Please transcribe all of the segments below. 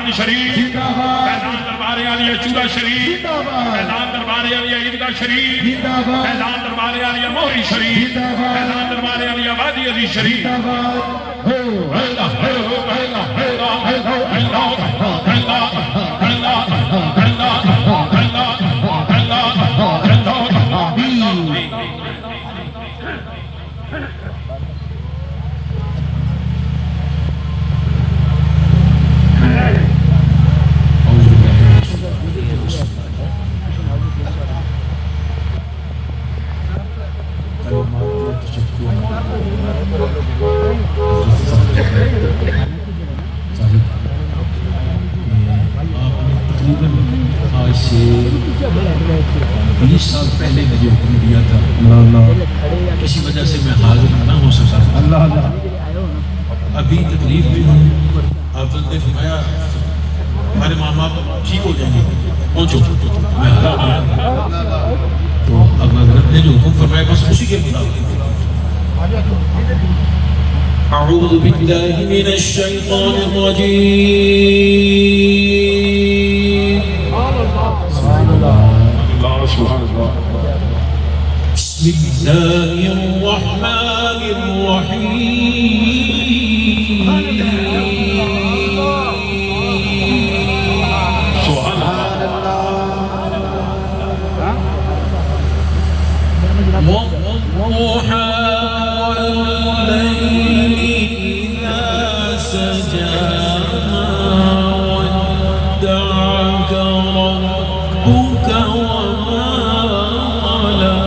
حرم شریف، فیضان دربار عالیہ چودہ شریف، فیضان دربار عالیہ عیدگاہ شریف، فیضان دربار عالیہ موری شریف، فیضان دربار عالیہ وادی عزیز شریف. آج سے 20 سال پہلے مجھے حکم دیا تھا، کسی وجہ سے میں حاضر نہ ہو سکا. ابھی تکلیف میں ہوں. آپ نے فرمایا ہمارے ماں باپ ٹھیک ہو جائیں گے، پہنچو. میں حاضر ہوں. تو اب حضرت نے جو حکم فرمایا بس اسی کے مطابق. اعوذ باللہ من الشیطان الرجیم. بسم اللہ الرحمن الرحیم. سبحان اللہ. والليل إذا سجى ما ودعك ربك وما قلى.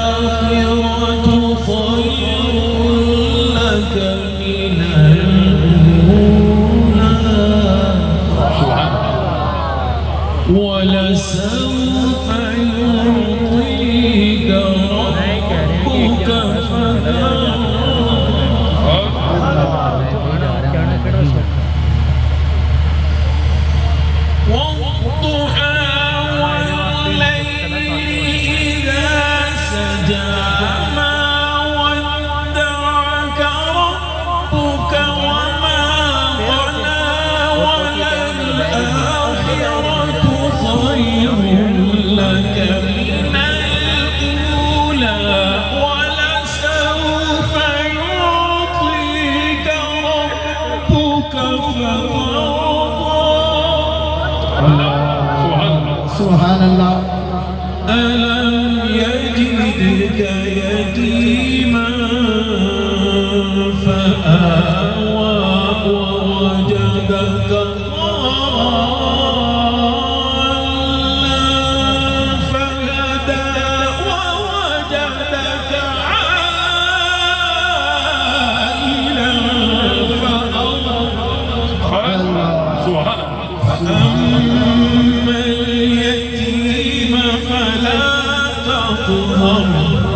وللآخرة خير لك من الأولى ولسوف يعطيك ربك فترضى. والضحى والليل إذا سجى ما ودعك ربك وما قلى. وللآخرة خير لك من الأولى ولسوف يعطيك ربك فترضى. سبحان اللہ. ألم يجدك يتيما فآوى ووجدك ضالا فهدى ووجدك عائلا فأغنى. فأما اليتيم فلا تقهر